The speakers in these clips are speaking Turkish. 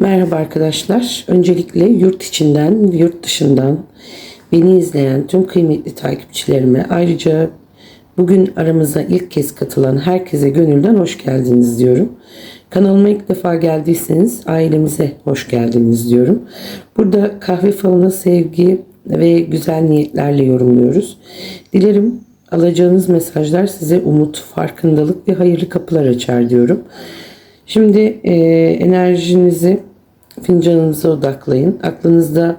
Merhaba arkadaşlar. Öncelikle yurt içinden, yurt dışından beni izleyen tüm kıymetli takipçilerime, ayrıca bugün aramıza ilk kez katılan herkese gönülden hoş geldiniz diyorum. Kanalıma ilk defa geldiyseniz ailemize hoş geldiniz diyorum. Burada kahve falını sevgi ve güzel niyetlerle yorumluyoruz. Dilerim alacağınız mesajlar size umut, farkındalık ve hayırlı kapılar açar diyorum. Şimdi enerjinizi fincanınıza odaklayın. Aklınızda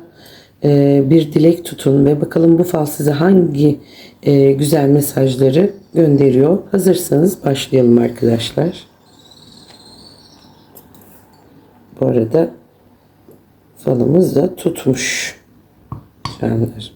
bir dilek tutun ve bakalım bu fal size hangi güzel mesajları gönderiyor. Hazırsanız başlayalım arkadaşlar. Bu arada falımız da tutmuş. Canlar.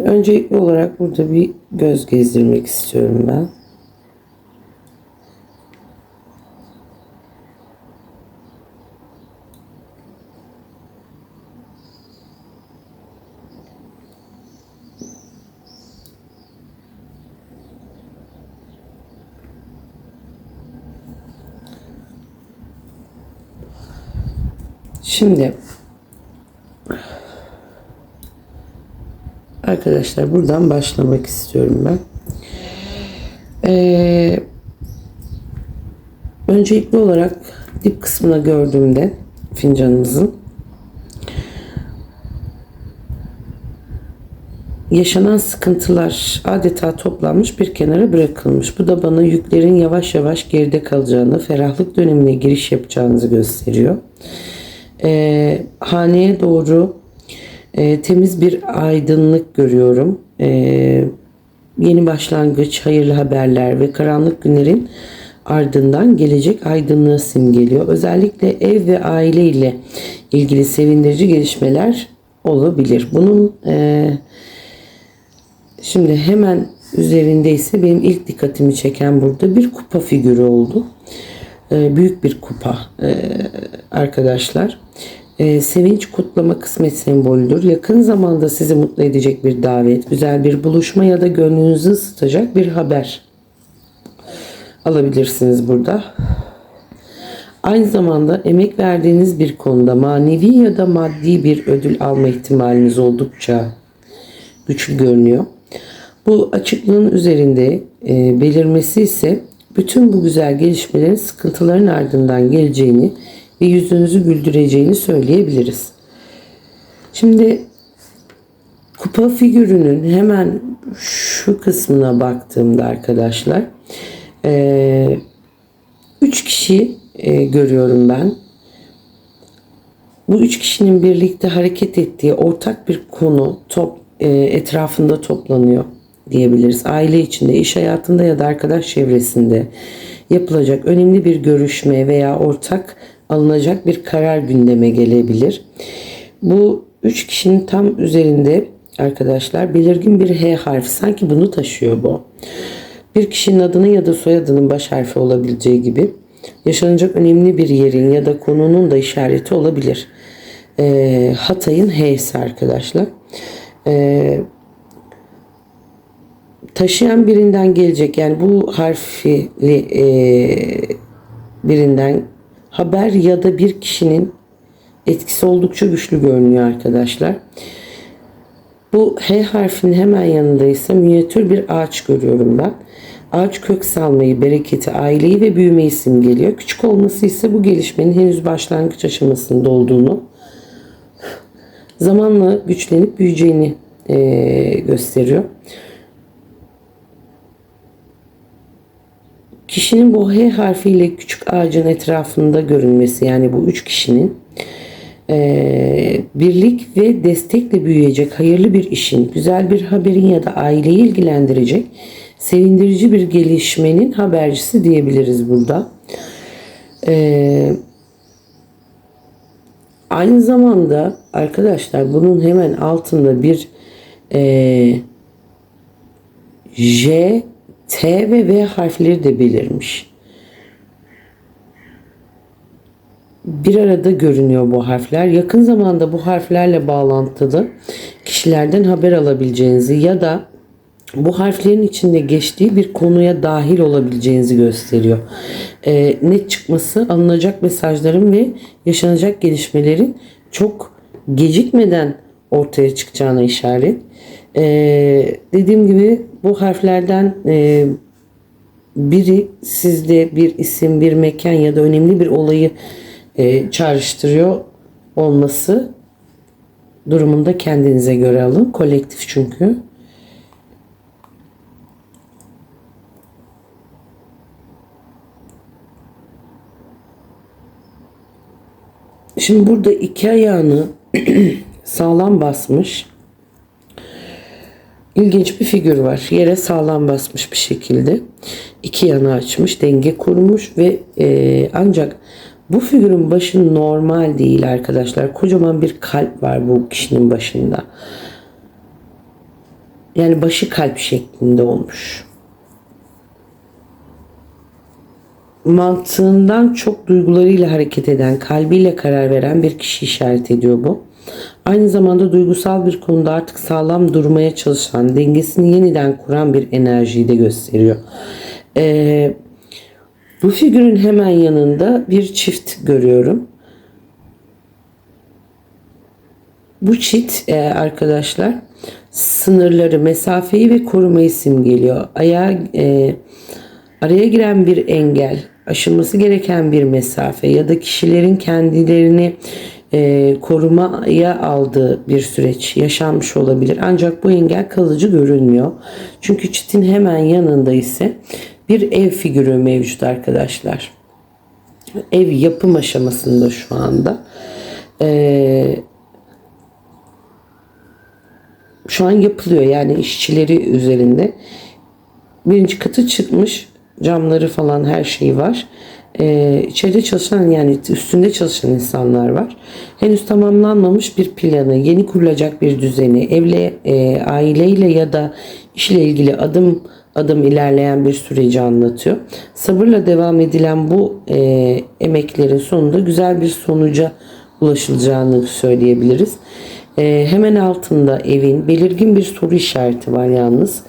Öncelikli olarak burada bir göz gezdirmek istiyorum ben. Şimdi arkadaşlar buradan başlamak istiyorum ben. Öncelikli olarak dip kısmına gördüğümde fincanımızın yaşanan sıkıntılar adeta toplanmış bir kenara bırakılmış. Bu da bana yüklerin yavaş yavaş geride kalacağını, ferahlık dönemine giriş yapacağınızı gösteriyor. Haneye doğru temiz bir aydınlık görüyorum. Yeni başlangıç, hayırlı haberler ve karanlık günlerin ardından gelecek aydınlığı simgeliyor. Özellikle ev ve aile ile ilgili sevindirici gelişmeler olabilir. Bunun şimdi hemen üzerinde ise benim ilk dikkatimi çeken burada bir kupa figürü oldu. Büyük bir kupa arkadaşlar. Sevinç, kutlama, kısmet sembolüdür. Yakın zamanda sizi mutlu edecek bir davet, güzel bir buluşma ya da gönlünüzü ısıtacak bir haber alabilirsiniz burada. Aynı zamanda emek verdiğiniz bir konuda manevi ya da maddi bir ödül alma ihtimaliniz oldukça güçlü görünüyor. Bu açıklığın üzerinde belirmesi ise bütün bu güzel gelişmelerin sıkıntıların ardından geleceğini ve yüzünüzü güldüreceğini söyleyebiliriz. Şimdi kupa figürünün hemen şu kısmına baktığımda arkadaşlar 3 kişi görüyorum ben. Bu 3 kişinin birlikte hareket ettiği ortak bir konu etrafında toplanıyor diyebiliriz. Aile içinde, iş hayatında ya da arkadaş çevresinde yapılacak önemli bir görüşme veya ortak alınacak bir karar gündeme gelebilir. Bu 3 kişinin tam üzerinde arkadaşlar belirgin bir H harfi, sanki bunu taşıyor bu. Bir kişinin adının ya da soyadının baş harfi olabileceği gibi yaşanacak önemli bir yerin ya da konunun da işareti olabilir. Hatay'ın H'si arkadaşlar. Taşıyan birinden gelecek, yani bu harfli birinden haber ya da bir kişinin etkisi oldukça güçlü görünüyor arkadaşlar. Bu H harfinin hemen yanında ise minyatür bir ağaç görüyorum ben. Ağaç kök salmayı, bereketi, aileyi ve büyümeyi simgeliyor. Küçük olması ise bu gelişmenin henüz başlangıç aşamasında olduğunu, zamanla güçlenip büyüyeceğini gösteriyor. Kişinin bu H harfiyle küçük ağacın etrafında görünmesi, yani bu 3 kişinin birlik ve destekle büyüyecek hayırlı bir işin, güzel bir haberin ya da aileyi ilgilendirecek sevindirici bir gelişmenin habercisi diyebiliriz burada. Aynı zamanda arkadaşlar bunun hemen altında bir J, T ve V harfleri de belirmiş. bir arada görünüyor bu harfler. Yakın zamanda bu harflerle bağlantılı kişilerden haber alabileceğinizi ya da bu harflerin içinde geçtiği bir konuya dahil olabileceğinizi gösteriyor. Net çıkması, alınacak mesajların ve yaşanacak gelişmelerin çok gecikmeden ortaya çıkacağına işaret. Dediğim gibi bu harflerden biri sizde bir isim, bir mekan ya da önemli bir olayı çağrıştırıyor olması durumunda kendinize göre alın. Kolektif çünkü. Şimdi burada iki ayağını sağlam basmış. İlginç bir figür var. Yere sağlam basmış bir şekilde. İki yanı açmış, denge kurmuş ve ancak bu figürün başı normal değil arkadaşlar. Kocaman bir kalp var bu kişinin başında. Yani başı kalp şeklinde olmuş. Mantığından çok duygularıyla hareket eden, kalbiyle karar veren bir kişi işaret ediyor bu. Aynı zamanda duygusal bir konuda artık sağlam durmaya çalışan, dengesini yeniden kuran bir enerjiyi de gösteriyor. Bu figürün hemen yanında bir çift görüyorum. Bu çift arkadaşlar sınırları, mesafeyi ve korumayı simgeliyor. Araya giren bir engel, aşılması gereken bir mesafe ya da kişilerin kendilerini korumaya aldığı bir süreç yaşanmış olabilir. Ancak bu engel kalıcı görünmüyor. Çünkü çitin hemen yanında ise bir ev figürü mevcut arkadaşlar. Ev yapım aşamasında şu anda. Şu an yapılıyor, yani işçileri üzerinde. Birinci katı çıkmış. Camları falan her şeyi var. İçeride çalışan, yani üstünde çalışan insanlar var. Henüz tamamlanmamış bir planı, yeni kurulacak bir düzeni, aileyle ya da işle ilgili adım adım ilerleyen bir süreci anlatıyor. Sabırla devam edilen bu emeklerin sonunda güzel bir sonuca ulaşılacağını söyleyebiliriz. Hemen altında evin belirgin bir soru işareti var yalnız.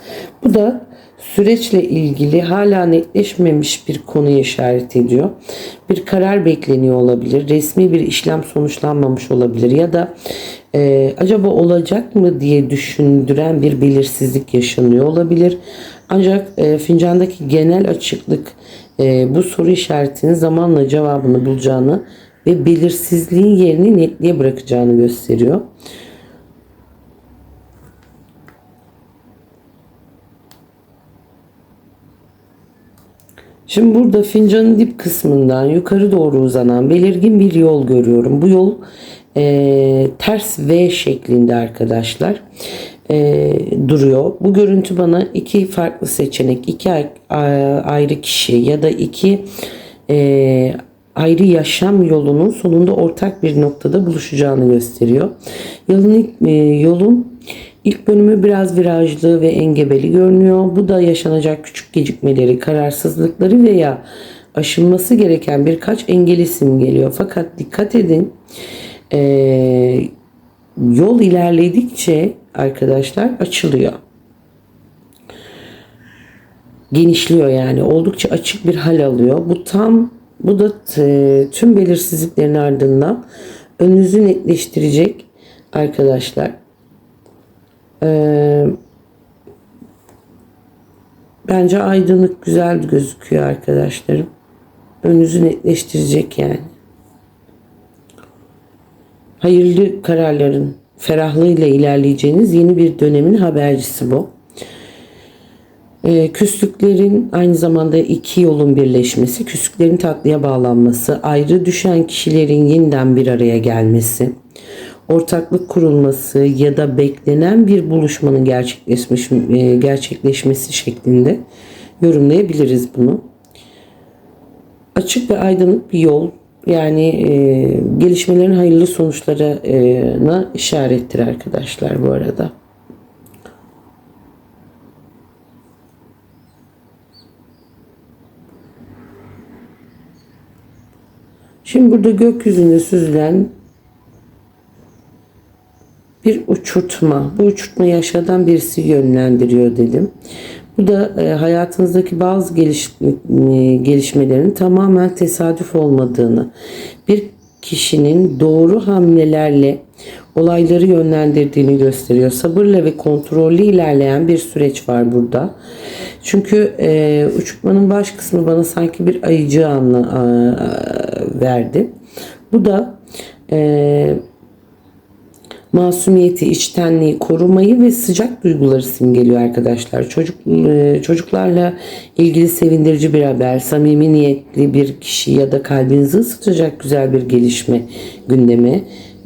Bu da süreçle ilgili hala netleşmemiş bir konuyu işaret ediyor. Bir karar bekleniyor olabilir. Resmi bir işlem sonuçlanmamış olabilir. Ya da acaba olacak mı diye düşündüren bir belirsizlik yaşanıyor olabilir. Ancak fincandaki genel açıklık bu soru işaretinin zamanla cevabını bulacağını ve belirsizliğin yerini netliğe bırakacağını gösteriyor. Şimdi burada fincanın dip kısmından yukarı doğru uzanan belirgin bir yol görüyorum. Bu yol ters V şeklinde arkadaşlar duruyor. Bu görüntü bana iki farklı seçenek, iki ayrı kişi ya da iki ayrı yaşam yolunun sonunda ortak bir noktada buluşacağını gösteriyor. Yolun ilk bölümü biraz virajlı ve engebeli görünüyor. Bu da yaşanacak küçük gecikmeleri, kararsızlıkları veya aşılması gereken birkaç engeli simgeliyor. Fakat dikkat edin, yol ilerledikçe arkadaşlar açılıyor. Genişliyor, yani oldukça açık bir hal alıyor. Bu da tüm belirsizliklerin ardından önünüzü netleştirecek arkadaşlar. Bence aydınlık, güzel gözüküyor arkadaşlarım. Önünüzü netleştirecek yani. Hayırlı kararların ferahlığıyla ilerleyeceğiniz yeni bir dönemin habercisi bu. Küslüklerin aynı zamanda iki yolun birleşmesi, küslüklerin tatlıya bağlanması, ayrı düşen kişilerin yeniden bir araya gelmesi, ortaklık kurulması ya da beklenen bir buluşmanın gerçekleşmesi şeklinde yorumlayabiliriz bunu. Açık ve aydınlık bir yol, yani gelişmelerin hayırlı sonuçlarına işarettir arkadaşlar bu arada. Şimdi burada gökyüzünde süzülen bir uçurtma. Bu uçurtmayı aşağıdan birisi yönlendiriyor dedim. Bu da hayatınızdaki bazı gelişmelerin tamamen tesadüf olmadığını, bir kişinin doğru hamlelerle olayları yönlendirdiğini gösteriyor. Sabırla ve kontrollü ilerleyen bir süreç var burada. Çünkü uçurtmanın baş kısmı bana sanki bir ayıcı verdi. Bu da masumiyeti, içtenliği, korumayı ve sıcak duyguları simgeliyor arkadaşlar. Çocuklarla ilgili sevindirici bir haber, samimi niyetli bir kişi ya da kalbinizi ısıtacak güzel bir gelişme gündeme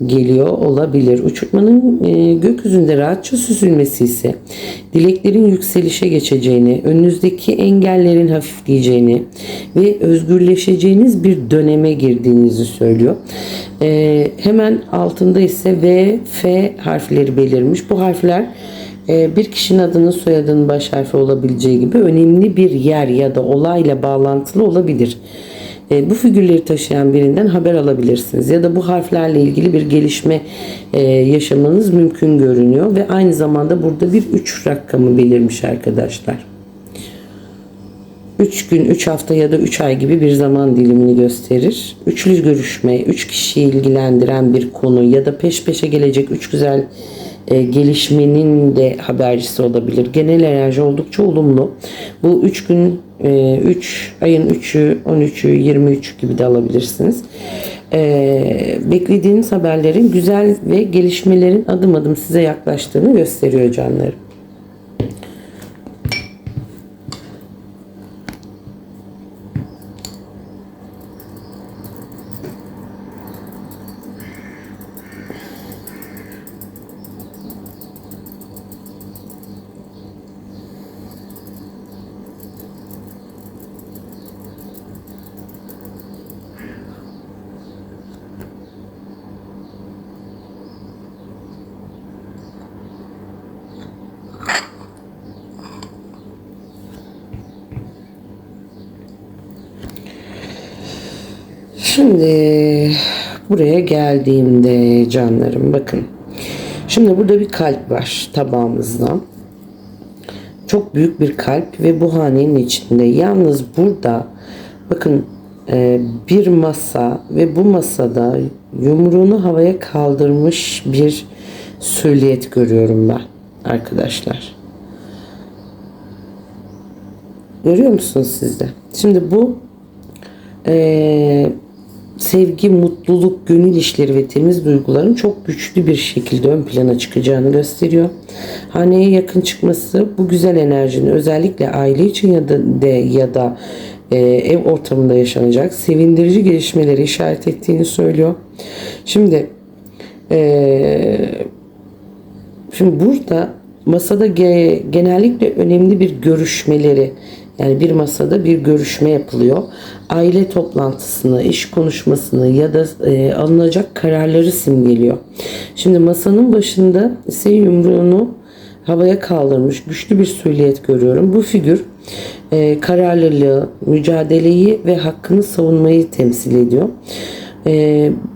geliyor olabilir. Uçurtmanın gökyüzünde rahatça süzülmesi ise dileklerin yükselişe geçeceğini, önünüzdeki engellerin hafifleyeceğini ve özgürleşeceğiniz bir döneme girdiğinizi söylüyor. Hemen altında ise V, F harfleri belirmiş. Bu harfler bir kişinin adının, soyadının baş harfi olabileceği gibi önemli bir yer ya da olayla bağlantılı olabilir. Bu figürleri taşıyan birinden haber alabilirsiniz ya da bu harflerle ilgili bir gelişme yaşamanız mümkün görünüyor ve aynı zamanda burada bir 3 rakamı belirmiş arkadaşlar. 3 gün, 3 hafta ya da 3 ay gibi bir zaman dilimini gösterir. Üçlü görüşme, 3 kişiyi ilgilendiren bir konu ya da peş peşe gelecek 3 güzel gelişmenin de habercisi olabilir. Genel enerji oldukça olumlu. Bu 3 gün, 3 ayın 3'ü, 13'ü, 23 gibi de alabilirsiniz. Beklediğiniz haberlerin güzel ve gelişmelerin adım adım size yaklaştığını gösteriyor canlarım. Şimdi buraya geldiğimde canlarım bakın. Şimdi burada bir kalp var tabağımızda. Çok büyük bir kalp ve bu hanenin içinde. Yalnız burada bakın bir masa ve bu masada yumruğunu havaya kaldırmış bir süliyet görüyorum ben arkadaşlar. Görüyor musunuz siz de? Şimdi bu sevgi, mutluluk, gönül işleri ve temiz duyguların çok güçlü bir şekilde ön plana çıkacağını gösteriyor. Haneye yakın çıkması bu güzel enerjinin özellikle aile için ya da ev ortamında yaşanacak sevindirici gelişmeleri işaret ettiğini söylüyor. Şimdi burada masada genellikle önemli bir görüşmeleri, yani bir masada bir görüşme yapılıyor. Aile toplantısını, iş konuşmasını ya da alınacak kararları simgeliyor. Şimdi masanın başında ise yumruğunu havaya kaldırmış güçlü bir süliyet görüyorum. Bu figür kararlılığı, mücadeleyi ve hakkını savunmayı temsil ediyor.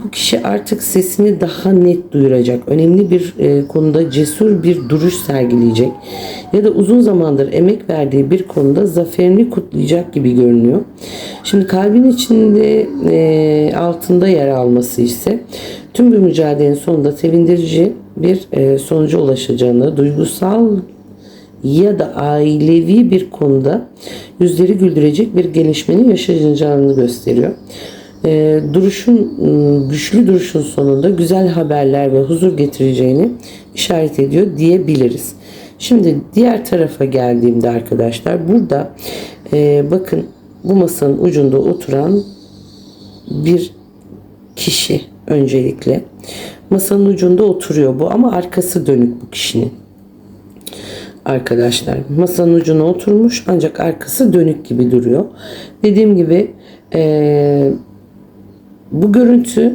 Bu kişi artık sesini daha net duyuracak. Önemli bir konuda cesur bir duruş sergileyecek. Ya da uzun zamandır emek verdiği bir konuda zaferini kutlayacak gibi görünüyor. Şimdi kalbin içinde altında yer alması ise tüm bu mücadelenin sonunda sevindirici bir sonuca ulaşacağını, duygusal ya da ailevi bir konuda yüzleri güldürecek bir gelişmenin yaşanacağını gösteriyor. Güçlü duruşun sonunda güzel haberler ve huzur getireceğini işaret ediyor diyebiliriz. Şimdi diğer tarafa geldiğimde arkadaşlar burada bakın bu masanın ucunda oturan bir kişi öncelikle masanın ucunda oturuyor bu ama arkası dönük bu kişinin. Arkadaşlar masanın ucuna oturmuş ancak arkası dönük gibi duruyor. Dediğim gibi bu görüntü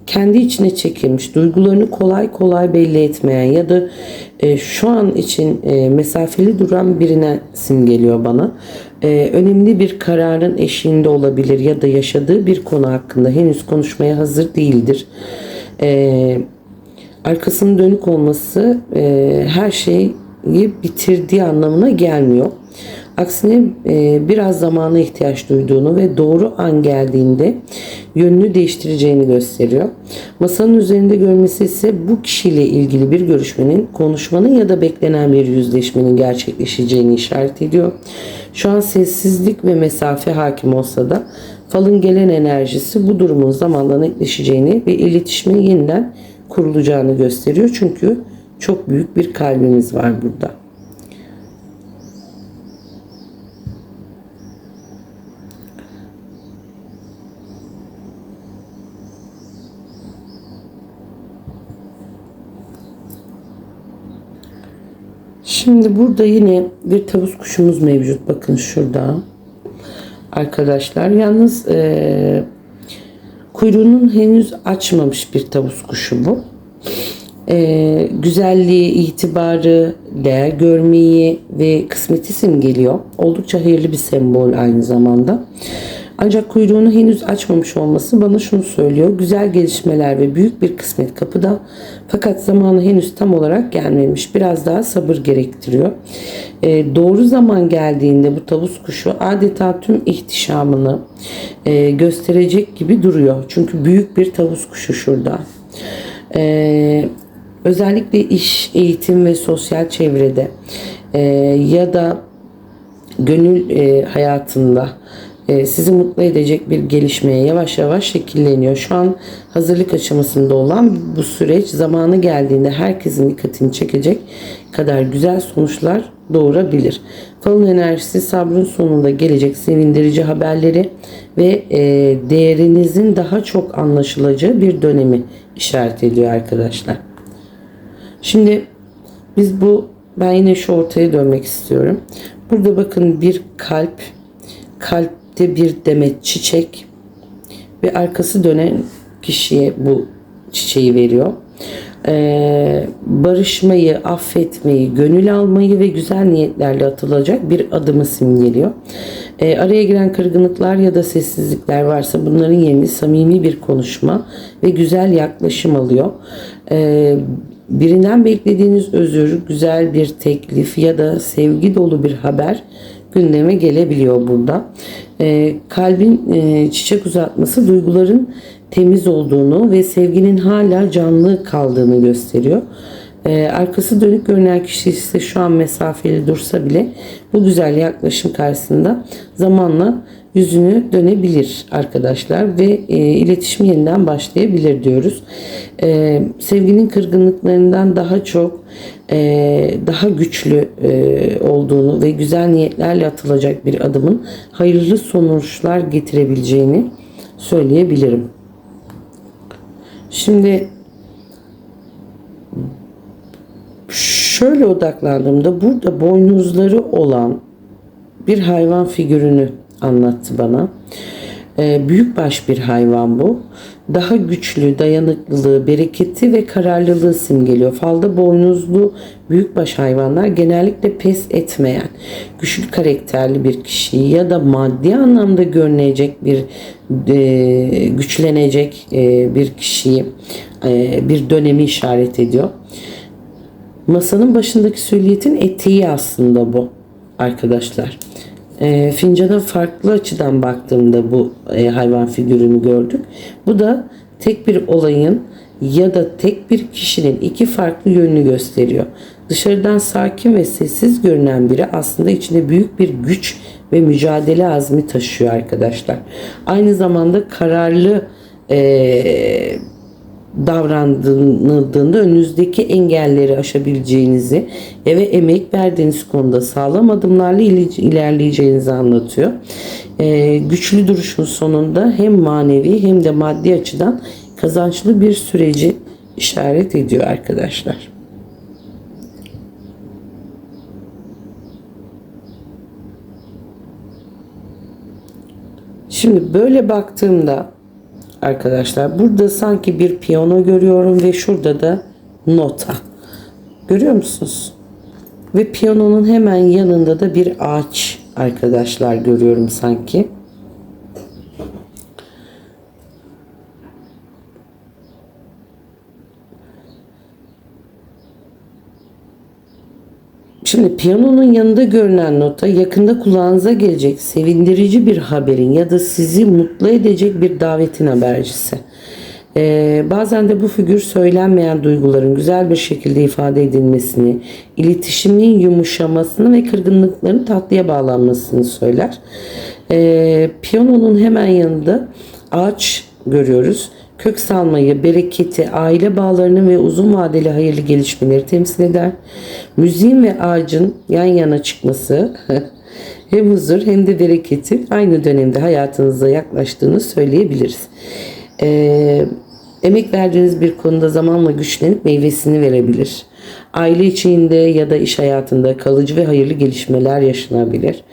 kendi içine çekilmiş, duygularını kolay kolay belli etmeyen ya da şu an için mesafeli duran birine simgeliyor bana. önemli bir kararın eşiğinde olabilir ya da yaşadığı bir konu hakkında henüz konuşmaya hazır değildir. Arkasının dönük olması her şeyi bitirdiği anlamına gelmiyor. Aksine biraz zamana ihtiyaç duyduğunu ve doğru an geldiğinde yönünü değiştireceğini gösteriyor. Masanın üzerinde görmesi ise bu kişiyle ilgili bir görüşmenin, konuşmanın ya da beklenen bir yüzleşmenin gerçekleşeceğini işaret ediyor. Şu an sessizlik ve mesafe hakim olsa da falın gelen enerjisi bu durumun zamanla netleşeceğini ve iletişimin yeniden kurulacağını gösteriyor. Çünkü çok büyük bir kalbimiz var burada. Şimdi burada yine bir tavus kuşumuz mevcut. Bakın şurada. Arkadaşlar yalnız kuyruğunun henüz açmamış bir tavus kuşu bu. Güzelliği, itibarı, değer görmeyi ve kısmeti simgeliyor. Oldukça hayırlı bir sembol aynı zamanda. Ancak kuyruğunu henüz açmamış olması bana şunu söylüyor. Güzel gelişmeler ve büyük bir kısmet kapıda. Fakat zamanı henüz tam olarak gelmemiş. Biraz daha sabır gerektiriyor. Doğru zaman geldiğinde bu tavus kuşu adeta tüm ihtişamını gösterecek gibi duruyor. Çünkü büyük bir tavus kuşu şurada. Özellikle iş, eğitim ve sosyal çevrede ya da gönül hayatında sizi mutlu edecek bir gelişmeye yavaş yavaş şekilleniyor. Şu an hazırlık aşamasında olan bu süreç zamanı geldiğinde herkesin dikkatini çekecek kadar güzel sonuçlar doğurabilir. Falın enerjisi sabrın sonunda gelecek sevindirici haberleri ve değerinizin daha çok anlaşılacağı bir dönemi işaret ediyor arkadaşlar. Şimdi ben yine şu ortaya dönmek istiyorum. Burada bakın bir kalpte bir demet çiçek ve arkası dönen kişiye bu çiçeği veriyor. Barışmayı, affetmeyi, gönül almayı ve güzel niyetlerle atılacak bir adımı simgeliyor. Araya giren kırgınlıklar ya da sessizlikler varsa bunların yerini samimi bir konuşma ve güzel yaklaşım alıyor. Birinden beklediğiniz özür, güzel bir teklif ya da sevgi dolu bir haber gündeme gelebiliyor burada. Kalbin çiçek uzatması duyguların temiz olduğunu ve sevginin hala canlı kaldığını gösteriyor. Arkası dönük görünen kişi ise şu an mesafeli dursa bile bu güzel yaklaşım karşısında zamanla yüzünü dönebilir arkadaşlar ve iletişim yeniden başlayabilir diyoruz. Sevginin kırgınlıklarından daha çok daha güçlü olduğunu ve güzel niyetlerle atılacak bir adımın hayırlı sonuçlar getirebileceğini söyleyebilirim. Şimdi şöyle odaklandığımda burada boynuzları olan bir hayvan figürünü anlattı bana. Büyükbaş bir hayvan bu. Daha güçlü, dayanıklılığı, bereketi ve kararlılığı simgeliyor. Falda boynuzlu büyükbaş hayvanlar genellikle pes etmeyen, güçlü karakterli bir kişi ya da maddi anlamda görünecek bir güçlenecek bir kişiyi, bir dönemi işaret ediyor. Masanın başındaki sülyetin eteği aslında bu arkadaşlar. Fincana farklı açıdan baktığımda bu hayvan figürünü gördük. Bu da tek bir olayın ya da tek bir kişinin iki farklı yönünü gösteriyor. Dışarıdan sakin ve sessiz görünen biri aslında içinde büyük bir güç ve mücadele azmi taşıyor arkadaşlar. Aynı zamanda kararlı davrandığında önünüzdeki engelleri aşabileceğinizi ve emek verdiğiniz konuda sağlam adımlarla ilerleyeceğinizi anlatıyor. Güçlü duruşun sonunda hem manevi hem de maddi açıdan kazançlı bir süreci işaret ediyor arkadaşlar. Şimdi böyle baktığımda arkadaşlar burada sanki bir piyano görüyorum ve şurada da nota. Görüyor musunuz? Ve piyanonun hemen yanında da bir ağaç arkadaşlar görüyorum sanki. Şimdi piyanonun yanında görünen nota yakında kulağınıza gelecek sevindirici bir haberin ya da sizi mutlu edecek bir davetin habercisi. Bazen de bu figür söylenmeyen duyguların güzel bir şekilde ifade edilmesini, iletişimin yumuşamasını ve kırgınlıkların tatlıya bağlanmasını söyler. Piyanonun hemen yanında ağaç görüyoruz. Kök salmayı, bereketi, aile bağlarını ve uzun vadeli hayırlı gelişmeleri temsil eder. Müziğin ve ağacın yan yana çıkması hem huzur hem de bereketi aynı dönemde hayatınıza yaklaştığını söyleyebiliriz. Emek verdiğiniz bir konuda zamanla güçlenip meyvesini verebilir. Aile içinde ya da iş hayatında kalıcı ve hayırlı gelişmeler yaşanabilir.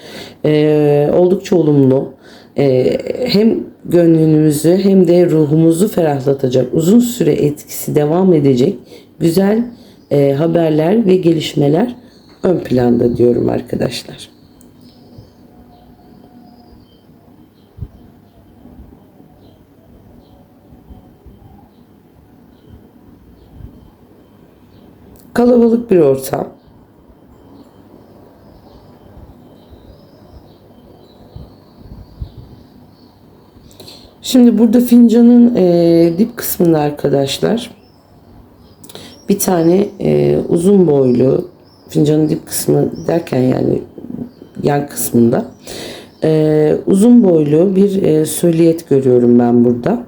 Oldukça olumlu. Hem gönlümüzü hem de ruhumuzu ferahlatacak, uzun süre etkisi devam edecek güzel haberler ve gelişmeler ön planda diyorum arkadaşlar. Kalabalık bir ortam. Şimdi burada fincanın dip kısmında arkadaşlar bir tane uzun boylu, fincanın dip kısmı derken yani yan kısmında uzun boylu bir söyleyet görüyorum ben burada.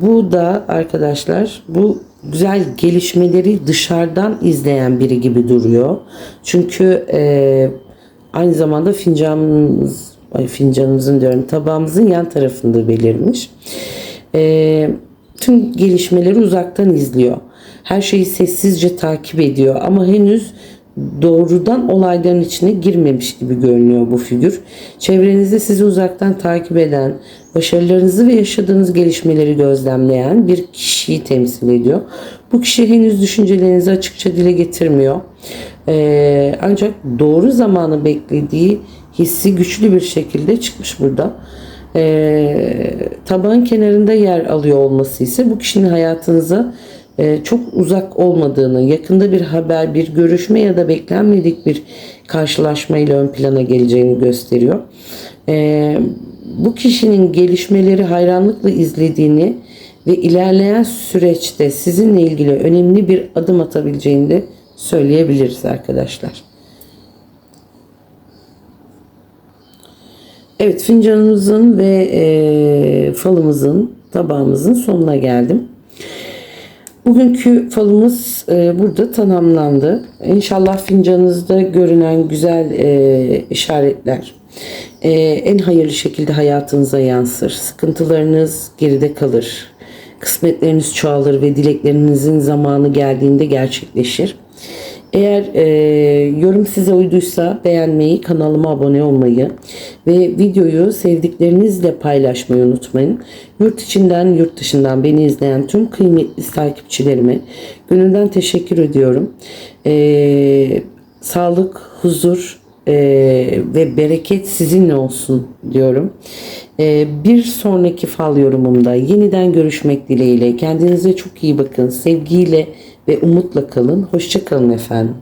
Bu da arkadaşlar bu güzel gelişmeleri dışarıdan izleyen biri gibi duruyor. Çünkü aynı zamanda fincanımızın diyorum tabağımızın yan tarafında belirmiş. Tüm gelişmeleri uzaktan izliyor. Her şeyi sessizce takip ediyor ama henüz doğrudan olayların içine girmemiş gibi görünüyor bu figür. Çevrenizde sizi uzaktan takip eden, başarılarınızı ve yaşadığınız gelişmeleri gözlemleyen bir kişiyi temsil ediyor. Bu kişi henüz düşüncelerinizi açıkça dile getirmiyor. Ancak doğru zamanı beklediği hissi güçlü bir şekilde çıkmış burada. Tabağın kenarında yer alıyor olması ise bu kişinin hayatınıza çok uzak olmadığını, yakında bir haber, bir görüşme ya da beklenmedik bir karşılaşmayla ön plana geleceğini gösteriyor. Bu kişinin gelişmeleri hayranlıkla izlediğini ve ilerleyen süreçte sizinle ilgili önemli bir adım atabileceğini de söyleyebiliriz arkadaşlar. Evet, fincanımızın ve falımızın, tabağımızın sonuna geldim. Bugünkü falımız burada tamamlandı. İnşallah fincanınızda görünen güzel işaretler en hayırlı şekilde hayatınıza yansır. Sıkıntılarınız geride kalır. Kısmetleriniz çoğalır ve dileklerinizin zamanı geldiğinde gerçekleşir. Eğer yorum size uyduysa beğenmeyi, kanalıma abone olmayı ve videoyu sevdiklerinizle paylaşmayı unutmayın. Yurt içinden, yurt dışından beni izleyen tüm kıymetli takipçilerime gönülden teşekkür ediyorum. Sağlık, huzur ve bereket sizinle olsun diyorum. Bir sonraki fal yorumumda yeniden görüşmek dileğiyle. Kendinize çok iyi bakın. Sevgiyle ve umutla kalın. Hoşça kalın efendim.